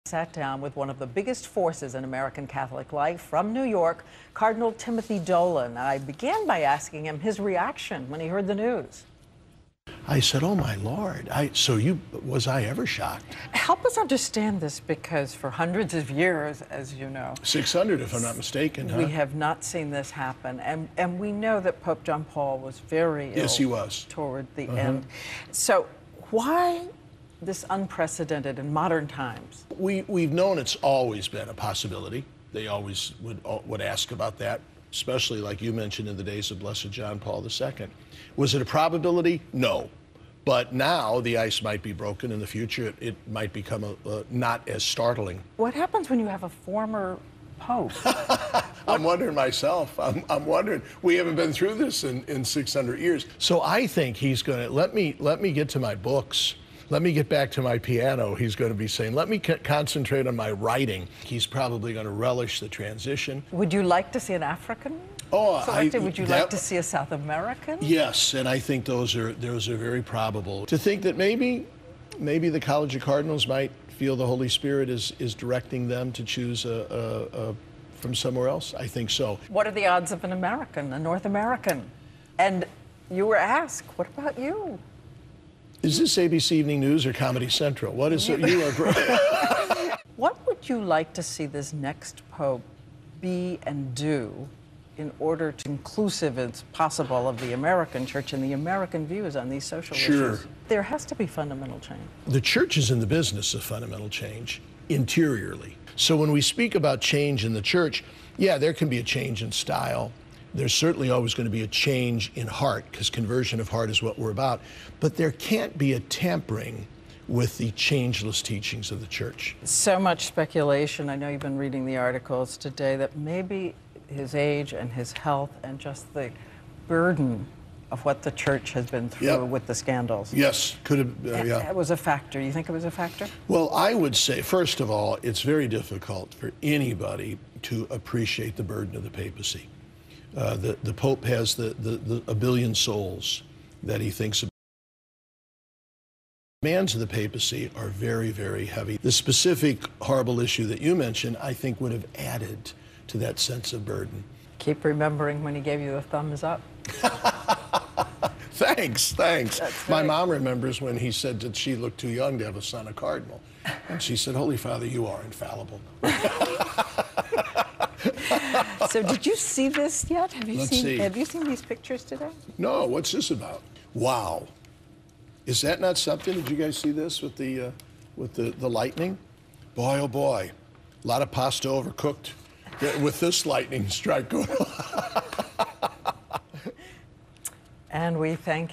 Sat down with one of the biggest forces in American Catholic life from New York, Cardinal Timothy Dolan. I began by asking him his reaction when he heard the news. I said, oh my Lord, was I ever shocked? Help us understand this, because for hundreds of years, as you know, 600 if I'm not mistaken, we have not seen this happen. And we know that Pope John Paul was very ill. Yes, he was. Toward the end. So why this unprecedented in modern times? We've known it's always been a possibility. They always would ask about that, especially like you mentioned in the days of Blessed John Paul II. Was it a probability? No. But now the ice might be broken. In the future, it might become not as startling. What happens when you have a former pope? I'm wondering myself. I'm wondering. We haven't been through this in 600 years. So I think he's going to let me get to my books. Let me get back to my piano, he's going to be saying. Let me concentrate on my writing. He's probably going to relish the transition. Would you like to see an African selected? Would you like to see a South American? Yes, and I think those are very probable. To think that maybe the College of Cardinals might feel the Holy Spirit is directing them to choose from somewhere else, I think so. What are the odds of an American, a North American? And you were asked, what about you? Is this ABC Evening News or Comedy Central? What is it? You are. What would you like to see this next Pope be and do in order to inclusive as possible of the American church and the American views on these social issues? There has to be fundamental change. The church is in the business of fundamental change interiorly. So when we speak about change in the church, yeah, there can be a change in style. There's certainly always going to be a change in heart, because conversion of heart is what we're about. But there can't be a tampering with the changeless teachings of the church. So much speculation. I know you've been reading the articles today that maybe his age and his health and just the burden of what the church has been through with the scandals. Yes, could have, yeah. It was a factor. You think it was a factor? Well, I would say, first of all, it's very difficult for anybody to appreciate the burden of the papacy. The Pope has a billion souls that he thinks about. The demands of the papacy are very, very heavy. The specific horrible issue that you mentioned, I think, would have added to that sense of burden. Keep remembering when he gave you the thumbs up. Thanks. My mom remembers when he said that she looked too young to have a son, a cardinal. And she said, Holy Father, you are infallible. So did you see this yet? Have you see. Have you seen these pictures today? No, what's this about? Wow. Is that not something? Did you guys see this with the lightning? Boy, oh boy. A lot of pasta overcooked with this lightning strike going on. And we thank